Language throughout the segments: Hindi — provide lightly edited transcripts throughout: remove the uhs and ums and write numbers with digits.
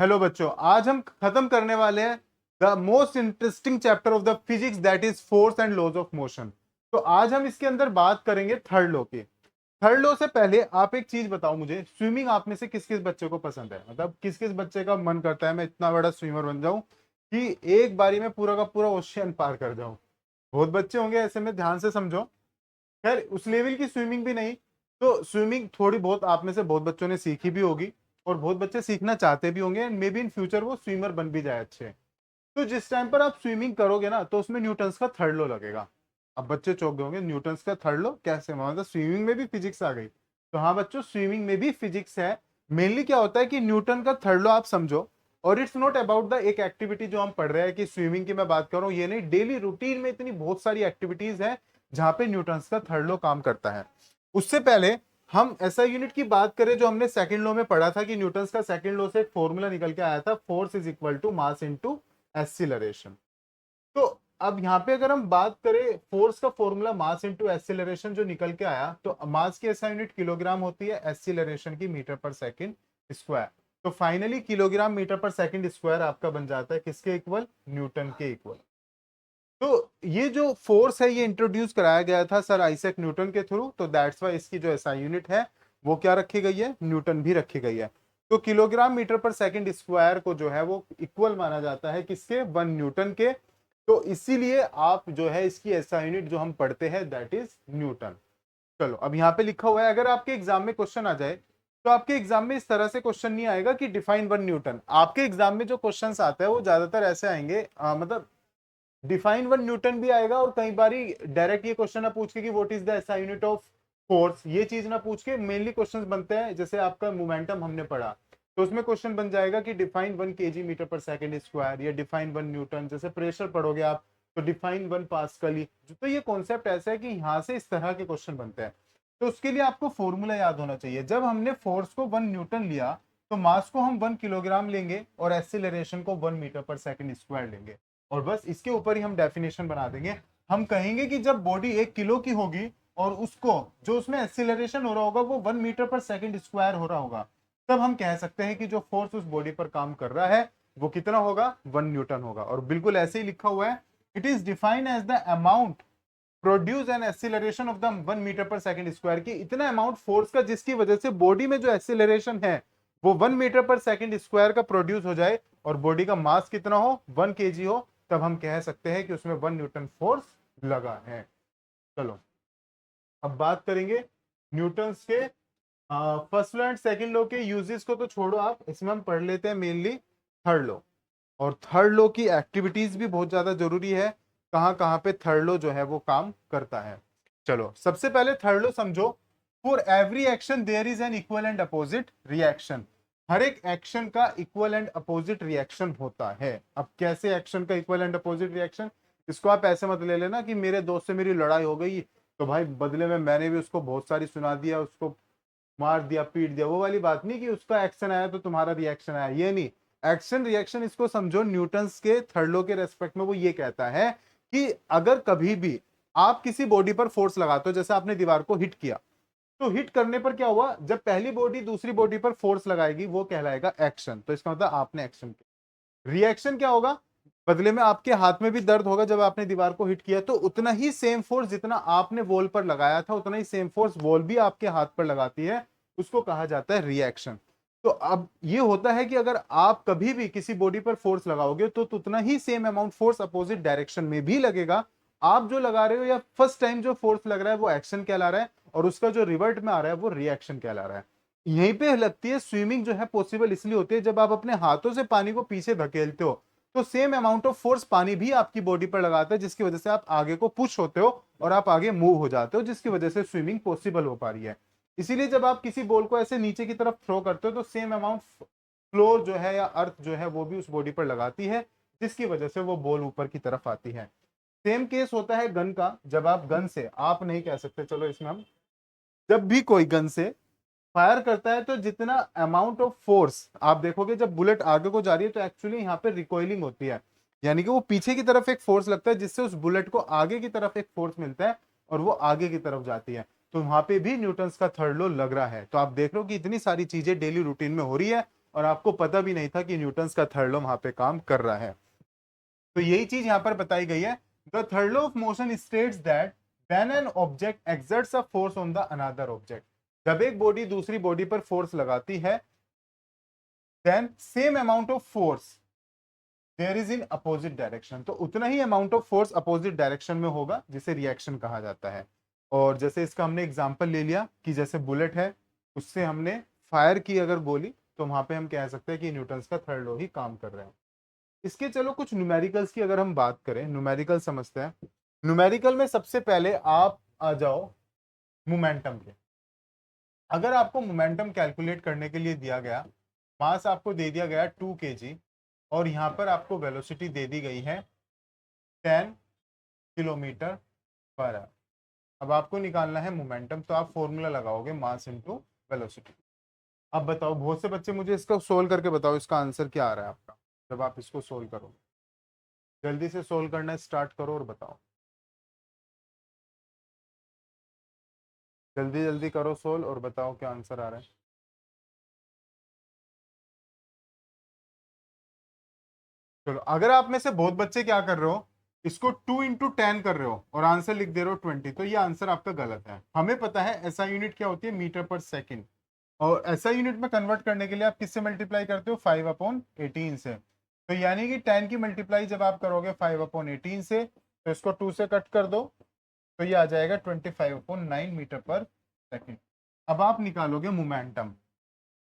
हेलो बच्चों, आज हम खत्म करने वाले हैं the most interesting chapter of the physics, that is force and laws of motion. तो आज हम इसके अंदर बात करेंगे थर्ड लॉ की। थर्ड लॉ से पहले आप एक चीज बताओ मुझे, स्विमिंग आप में से किस किस बच्चे को पसंद है? मतलब किस किस बच्चे का मन करता है मैं इतना बड़ा स्विमर बन जाऊं कि एक बारी में पूरा का पूरा ओशियन पार कर जाऊं? बहुत बच्चे होंगे ऐसे में, ध्यान से समझो। खैर, उस लेवल की स्विमिंग भी नहीं, तो स्विमिंग थोड़ी बहुत आप में से बहुत बच्चों ने सीखी भी होगी और बहुत बच्चे सीखना चाहते भी होंगे, and may be in future वो स्विमर बन भी जाए अच्छे। तो जिस टाइम पर आप स्विमिंग करोगे ना, तो उसमें न्यूटन्स का थर्ड लॉ लगेगा। अब बच्चे चौंक गए होंगे, न्यूटन्स का थर्ड लॉ कैसे? मतलब स्विमिंग में भी फिजिक्स आ गई? तो हाँ बच्चों, स्विमिंग में भी फिजिक्स है। मेनली क्या होता है कि न्यूटन का थर्ड लॉ आप समझो, और इट्स नॉट अबाउट द एक एक्टिविटी जो हम पढ़ रहे हैं कि स्विमिंग की मैं बात कर रहा हूँ, ये नहीं, डेली रूटीन में इतनी बहुत सारी एक्टिविटीज है जहां पे न्यूटन्स का थर्ड लॉ काम करता है। उससे पहले हम ऐसा यूनिट की बात करें जो हमने सेकंड लॉ में पढ़ा था कि न्यूटन्स का सेकंड लॉ से एक फॉर्मूला निकल के आया था, force is equal to mass into acceleration. तो अब यहाँ पे अगर हम बात करें फोर्स का फॉर्मूला मास इनटू एक्सीलरेशन जो निकल के आया, तो मास की ऐसा यूनिट किलोग्राम होती है, एक्सीलरेशन की मीटर पर सेकंड स्क्वायर। तो फाइनली किलोग्राम मीटर पर सेकंड स्क्वायर आपका बन जाता है किसके इक्वल? न्यूटन के इक्वल। तो ये जो फोर्स है ये इंट्रोड्यूस कराया गया था सर आइजैक न्यूटन के थ्रू, तो दैट्स वाई इसकी जो ऐसा यूनिट है वो क्या रखी गई है? न्यूटन भी रखी गई है। तो किलोग्राम मीटर पर सेकंड स्क्वायर को जो है वो इक्वल माना जाता है किसके? 1 न्यूटन के। तो इसीलिए आप जो है इसकी ऐसा यूनिट जो हम पढ़ते हैं दैट इज न्यूटन। चलो, अब यहाँ पे लिखा हुआ है, अगर आपके एग्जाम में क्वेश्चन आ जाए तो आपके एग्जाम में इस तरह से क्वेश्चन नहीं आएगा कि डिफाइन 1 न्यूटन। आपके एग्जाम में जो क्वेश्चंस आते हैं वो ज्यादातर ऐसे आएंगे, मतलब डिफाइन 1 न्यूटन भी आएगा, और कई बारी डायरेक्ट ये क्वेश्चन ना पूछ के कि what is the SI unit of force, ये चीज ना पूछ के मेनली क्वेश्चंस बनते हैं। जैसे आपका मोमेंटम हमने पढ़ा, तो उसमें क्वेश्चन बन जाएगा कि डिफाइन 1 kg मीटर पर सेकंड स्क्वायर, या डिफाइन 1 न्यूटन। जैसे प्रेशर पढ़ोगे आप तो डिफाइन 1 पास्कल। तो ये कॉन्सेप्ट ऐसा है कि यहाँ से इस तरह के क्वेश्चन बनते हैं। तो उसके लिए आपको फॉर्मूला याद होना चाहिए। जब हमने फोर्स को 1 न्यूटन लिया, तो मास को हम 1 किलोग्राम लेंगे और एक्सीलरेशन को 1 मीटर पर सेकंड स्क्वायर लेंगे, और बस इसके ऊपर ही हम डेफिनेशन बना देंगे। हम कहेंगे कि जब बॉडी 1 किलो की होगी और उसको जो उसमें एक्सीलरेशन हो रहा होगा वो 1 मीटर पर सेकंड स्क्वायर हो रहा होगा, तब हम कह सकते हैं कि जो फोर्स उस बॉडी पर काम कर रहा है वो कितना होगा? 1 न्यूटन होगा। और बिल्कुल ऐसे ही लिखा हुआ है, it is defined as the amount produce an acceleration of the 1 metre पर सेकंड स्क्वायर, की इतना अमाउंट फोर्स का जिसकी वजह से बॉडी में जो एक्सीलरेशन है वो 1 मीटर पर सेकंड स्क्वायर का प्रोड्यूस हो जाए, और बॉडी का मास कितना हो? 1 kg हो, तब हम कह सकते हैं कि उसमें 1 न्यूटन फोर्स लगा है। चलो, अब बात करेंगे न्यूटन्स के first law and second law के यूजेस को तो छोड़ो आप, इसमें हम पढ़ लेते हैं मेनली थर्ड लॉ। और थर्ड लॉ की एक्टिविटीज भी बहुत ज्यादा जरूरी है, कहां कहां पे थर्ड लॉ जो है वो काम करता है। चलो, सबसे पहले थर्ड लॉ समझो। For every action there is an equal and opposite reaction. हर एक एक्शन का इक्वल एंड अपोजिट रिएक्शन होता है। अब कैसे एक्शन का इक्वल एंड अपोजिट रिएक्शन? इसको आप ऐसे मत ले लेना कि मेरे दोस्त से मेरी लड़ाई हो गई तो भाई बदले में मैंने भी उसको बहुत सारी सुना दिया, उसको मार दिया, पीट दिया, वो वाली बात नहीं कि उसका एक्शन आया तो तुम्हारा रिएक्शन आया, ये नहीं। एक्शन रिएक्शन इसको समझो, न्यूटन्स के थर्ड लॉ के रेस्पेक्ट में वो ये कहता है कि अगर कभी भी आप किसी बॉडी पर फोर्स लगाते हो, जैसे आपने दीवार को हिट किया, तो हिट करने पर क्या हुआ? जब पहली बॉडी दूसरी बॉडी पर फोर्स लगाएगी वो कहलाएगा एक्शन, तो इसका मतलब आपने एक्शन किया। रिएक्शन क्या होगा? बदले में आपके हाथ में भी दर्द होगा जब आपने दीवार को हिट किया, तो उतना ही सेम फोर्स जितना आपने वॉल पर लगाया था उतना ही सेम फोर्स वॉल भी आपके हाथ पर लगाती है, उसको कहा जाता है रिएक्शन। तो अब ये होता है कि अगर आप कभी भी किसी बॉडी पर फोर्स लगाओगे तो उतना ही same amount force opposite direction में भी लगेगा। आप जो लगा रहे हो या फर्स्ट टाइम जो फोर्स लग रहा है वो एक्शन कहला रहा है, और उसका जो रिवर्ट में आ रहा है वो रिएक्शन कहला रहा है। यहीं पे लगती है स्विमिंग जो है पॉसिबल इसलिए होती है, जब आप अपने हाथों से पानी को पीछे धकेलते हो तो सेम अमाउंट ऑफ फोर्स पानी भी आपकी बॉडी पर लगाता है, जिसकी वजह से आप आगे को पुश होते हो और आप आगे मूव हो जाते हो, जिसकी वजह से स्विमिंग पॉसिबल हो पा रही है। इसीलिए जब आप किसी बॉल को ऐसे नीचे की तरफ थ्रो करते हो तो सेम अमाउंट फ्लोर जो है या अर्थ जो है वो भी उस बॉडी पर लगाती है, जिसकी वजह से वो बॉल ऊपर की तरफ आती है। सेम केस होता है गन का। जब आप गन से, आप नहीं कह सकते, चलो इसमें हम, जब भी कोई गन से फायर करता है तो जितना अमाउंट ऑफ फोर्स आप देखोगे, जब बुलेट आगे को जा रही है तो एक्चुअली यहाँ पे रिकॉइलिंग होती है, यानी कि वो पीछे की तरफ एक फोर्स लगता है जिससे उस बुलेट को आगे की तरफ एक फोर्स मिलता है और वो आगे की तरफ जाती है। तो वहां पे भी न्यूटन्स का थर्ड लॉ लग रहा है। तो आप देख रहे हो कि इतनी सारी चीजें डेली रूटीन में हो रही है और आपको पता भी नहीं था कि न्यूटन्स का थर्ड लॉ वहां पे काम कर रहा है। तो यही चीज यहां पर बताई गई है। The third law of motion states that when an object exerts a force on the another object, जब एक बॉडी दूसरी बॉडी पर फोर्स लगाती है, then same amount of force there is in opposite direction, तो उतना ही amount of force opposite direction में होगा, जिसे रिएक्शन कहा जाता है। और जैसे इसका हमने एग्जांपल ले लिया कि जैसे बुलेट है, उससे हमने फायर की अगर गोली, तो वहां पे हम कह सकते हैं कि न्यूटन्स का थर्ड लॉ ही काम कर रहे हैं। इसके चलो कुछ न्यूमेरिकल्स की अगर हम बात करें, न्यूमेरिकल समझते हैं। न्यूमेरिकल में सबसे पहले आप आ जाओ मोमेंटम के। अगर आपको मोमेंटम कैलकुलेट करने के लिए दिया गया, मास आपको दे दिया गया 2 kg, और यहाँ पर आपको वेलोसिटी दे दी गई है 10 km/h। अब आपको निकालना है मोमेंटम, तो आप फॉर्मूला लगाओगे मास इनटू वेलोसिटी। अब बताओ, बहुत से बच्चे मुझे इसका सोल्व करके बताओ इसका आंसर क्या आ रहा है आपका, जब आप इसको सोल्व करो। जल्दी से सोल्व करना स्टार्ट करो और बताओ, जल्दी जल्दी करो सोल्व और बताओ क्या आंसर आ रहा है। चलो, अगर आप में से बहुत बच्चे क्या कर रहे हो, इसको 2 × 10 कर रहे हो और आंसर लिख दे रहे हो 20, तो ये आंसर आपका गलत है। हमें पता है ऐसा यूनिट क्या होती है, मीटर पर सेकंड। और ऐसा यूनिट में कन्वर्ट करने के लिए आप किससे मल्टीप्लाई करते हो, 5/18 से। तो यानी कि 10 की मल्टीप्लाई जब आप करोगे 5/18 से, तो इसको 2 से कट कर दो, तो ये आ जाएगा 25/9 मीटर पर सेकंड। अब आप निकालोगे मोमेंटम।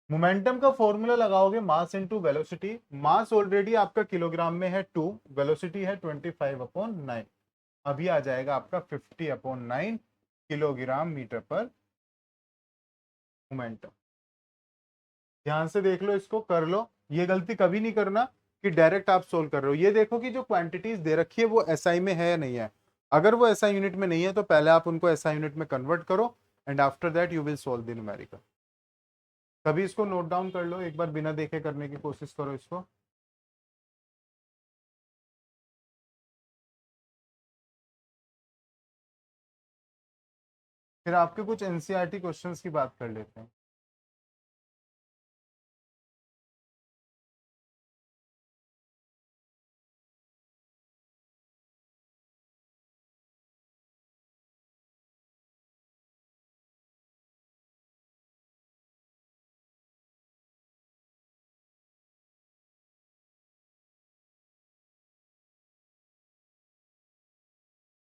मोमेंटम का फॉर्मूला लगाओगे मास इनटू वेलोसिटी। मास ऑलरेडी आपका किलोग्राम में है 2, वेलोसिटी है 25/9। अभी आ जाएगा आपका 50/9 किलोग्राम मीटर पर मोमेंटम। ध्यान से देख लो, इसको कर लो। ये गलती कभी नहीं करना कि डायरेक्ट आप सोल्व कर रहे हो। ये देखो कि जो क्वांटिटीज दे रखी है वो एसआई में है या नहीं है। अगर वो एसआई यूनिट में नहीं है तो पहले आप उनको एसआई यूनिट में कन्वर्ट करो, and after that you will solve the numerical. कभी इसको नोट डाउन कर लो, एक बार बिना देखे करने की कोशिश करो इसको। फिर आपके कुछ एनसीईआरटी क्वेश्चंस की बात कर लेते हैं।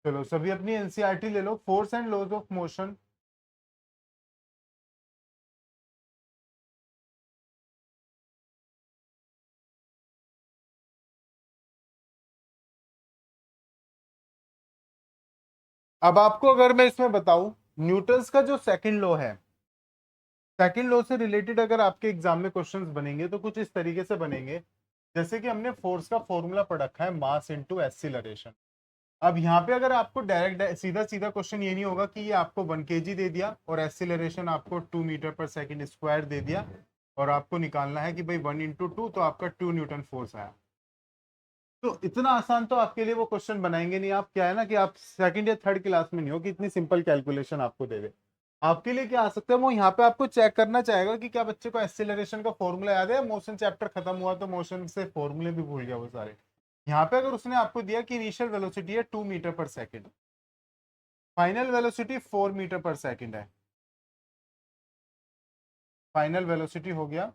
चलो सभी अपनी एनसीईआरटी ले लो, force and laws of motion. अब आपको अगर मैं इसमें बताऊं, न्यूटन्स का जो सेकंड लॉ है, सेकंड लॉ से रिलेटेड अगर आपके एग्जाम में क्वेश्चंस बनेंगे तो कुछ इस तरीके से बनेंगे, जैसे कि हमने फोर्स का फॉर्मूला पढ़ रखा है मास इनटू एक्सीलरेशन। अब यहाँ पे अगर आपको डायरेक्ट सीधा सीधा क्वेश्चन ये नहीं होगा कि ये आपको 1 kg दे दिया और एक्सीलरेशन आपको 2 मीटर पर सेकंड स्क्वायर दे दिया, और आपको निकालना है कि भाई 1 × 2, तो आपका 2 न्यूटन फोर्स आया। तो इतना आसान तो आपके लिए वो क्वेश्चन बनाएंगे नहीं। आप क्या है ना कि आप सेकंड या थर्ड क्लास में नहीं हो कि इतनी सिंपल कैलकुलेशन आपको दे दे। आपके लिए क्या आ सकता है, वो यहाँ पे आपको चेक करना चाहेगा कि क्या बच्चे को एक्सेलरेशन का फॉर्मूला याद है, मोशन चैप्टर खत्म हुआ तो मोशन से फॉर्मूले भी भूल गया वो सारे। यहाँ पे अगर उसने आपको दिया कि इनिशियल वेलोसिटी है 2 मीटर पर सेकंड, फाइनल वेलोसिटी 4 मीटर पर सेकंड है, फाइनल वेलोसिटी हो गया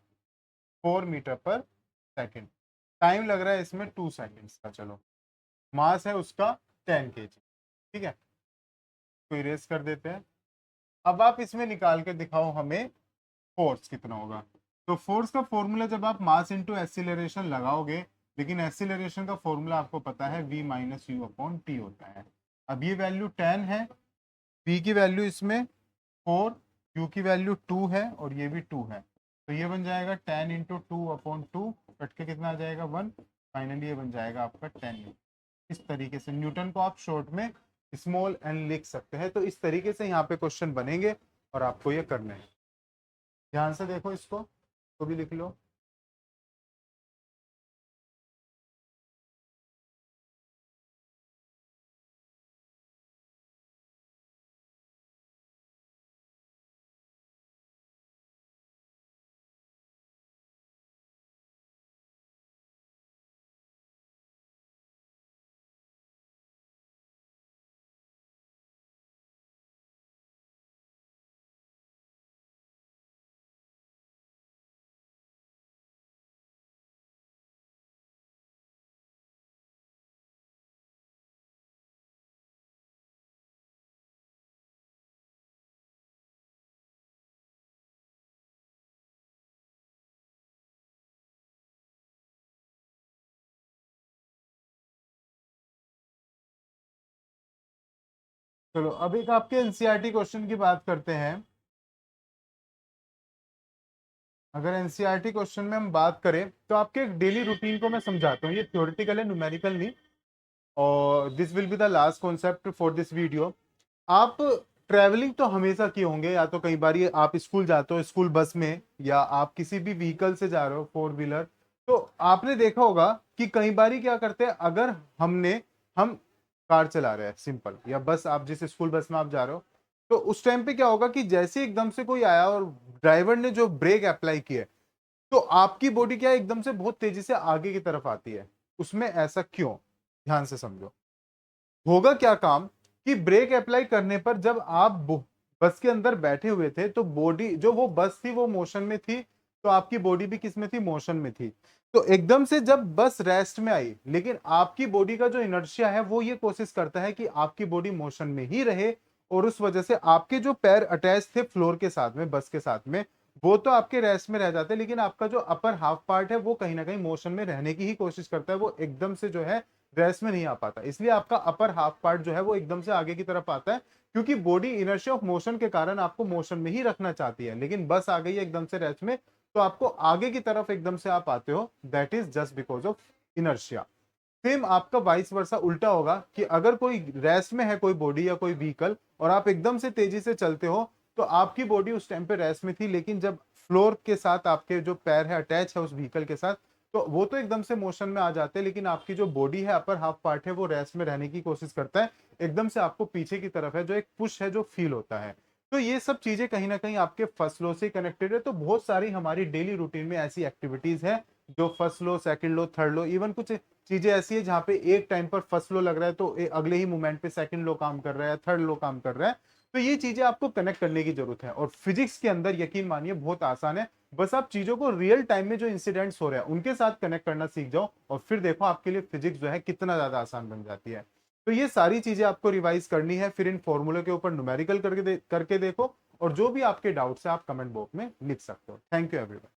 4 मीटर पर सेकंड, टाइम लग रहा है इसमें 2 सेकेंड्स का। चलो, मास है उसका 10 kg, ठीक है, तो इरेज कर देते हैं। अब आप इसमें निकाल के दिखाओ हमें फोर्स कितना होगा। तो फोर्स का फॉर्मूला जब आप मास इनटू एक्सीलरेशन लगाओगे, लेकिन एक्सीलरेशन का फॉर्मूला आपको पता है v - u/t होता है। अब ये वैल्यू 10 है, v की वैल्यू इसमें 4, u की वैल्यू 2 है, और ये भी 2 है, तो ये बन जाएगा 10 × 2/2, कट के कितना आ जाएगा 1। फाइनली ये बन जाएगा आपका 10। इस तरीके से न्यूटन को आप शॉर्ट में स्मॉल एन लिख सकते हैं। तो इस तरीके से यहाँ पे क्वेश्चन बनेंगे और आपको ये करने हैं। ध्यान से देखो इसको, तो भी लिख लो। चलो अब एक आपके एनसीईआरटी क्वेश्चन की बात करते हैं। अगर एनसीईआरटी क्वेश्चन में हम बात करें तो आपके डेली रूटीन को मैं समझाता हूँ, ये थ्योरेटिकल है, न्यूमेरिकल नहीं। और this will be the last concept for this video. आप ट्रैवलिंग तो हमेशा किए होंगे, या तो कई बार ये आप स्कूल जाते हो स्कूल बस में, या आप किसी भी व्हीकल से जा रहे हो फोर व्हीलर, तो आपने देखा होगा कि कई बार क्या करते हैं, अगर हम कार चला रहे हैं सिंपल, या बस आप जिस स्कूल बस में आप जा रहे हो, तो उस टाइम पे क्या होगा कि जैसे एकदम से कोई आया और ड्राइवर ने जो ब्रेक अप्लाई किया, तो आपकी बॉडी क्या है, एकदम से बहुत तेजी से आगे की तरफ आती है। उसमें ऐसा क्यों, ध्यान से समझो। होगा क्या काम कि ब्रेक अप्लाई करने पर जब आप बस के अंदर बैठे हुए थे, तो बॉडी जो वो बस थी वो मोशन में थी, तो आपकी बॉडी भी किस में थी, मोशन में थी। तो एकदम से जब बस रेस्ट में आई, लेकिन आपकी बॉडी का जो इनर्शिया है वो ये कोशिश करता है कि आपकी बॉडी मोशन में ही रहे, और उस वजह से आपके जो पैर अटैच थे फ्लोर के साथ में, बस के साथ में, वो तो आपके रेस्ट में रह जाते, लेकिन आपका जो अपर हाफ पार्ट है वो कहीं ना कहीं मोशन में रहने की ही कोशिश करता है, वो एकदम से जो है रेस्ट में नहीं आ पाता। इसलिए आपका अपर हाफ पार्ट जो है वो एकदम से आगे की तरफ आता है, क्योंकि बॉडी इनर्शिया ऑफ मोशन के कारण आपको मोशन में ही रखना चाहती है, लेकिन बस आ गई है एकदम से रेस्ट में, तो आपको आगे की तरफ एकदम से आप आते हो। That is just because of inertia. Same आपका वाइस वर्सा उल्टा होगा कि अगर कोई रेस्ट में है, कोई बॉडी या कोई व्हीकल, और आप एकदम से तेजी से चलते हो, तो आपकी बॉडी उस टाइम पे रेस्ट में थी, लेकिन जब फ्लोर के साथ आपके जो पैर है अटैच है उस व्हीकल के साथ, तो वो तो एकदम से मोशन में आ जाते हैं, लेकिन आपकी जो बॉडी है, अपर हाफ पार्ट है, वो रेस्ट में रहने की कोशिश करता है, एकदम से आपको पीछे की तरफ है जो एक पुश है जो फील होता है। तो ये सब चीजें कहीं ना कहीं आपके फर्स्ट लॉ से कनेक्टेड है। तो बहुत सारी हमारी डेली रूटीन में ऐसी एक्टिविटीज है जो first law, second law, third law, even कुछ चीजें ऐसी है जहां पे एक टाइम पर फर्स्ट लॉ लग रहा है तो अगले ही मोमेंट पे सेकंड लॉ काम कर रहा है, थर्ड लॉ काम कर रहा है। तो ये चीजें आपको कनेक्ट करने की जरूरत है, और फिजिक्स के अंदर यकीन मानिए बहुत आसान है। बस आप चीजों को रियल टाइम में जो इंसिडेंट्स हो रहे हैं उनके साथ कनेक्ट करना सीख जाओ, और फिर देखो आपके लिए फिजिक्स जो है कितना ज्यादा आसान बन जाती है। तो ये सारी चीजें आपको रिवाइज करनी है, फिर इन फॉर्मूले के ऊपर न्यूमेरिकल करके देखो, और जो भी आपके डाउट्स है आप कमेंट बॉक्स में लिख सकते हो। Thank you everyone.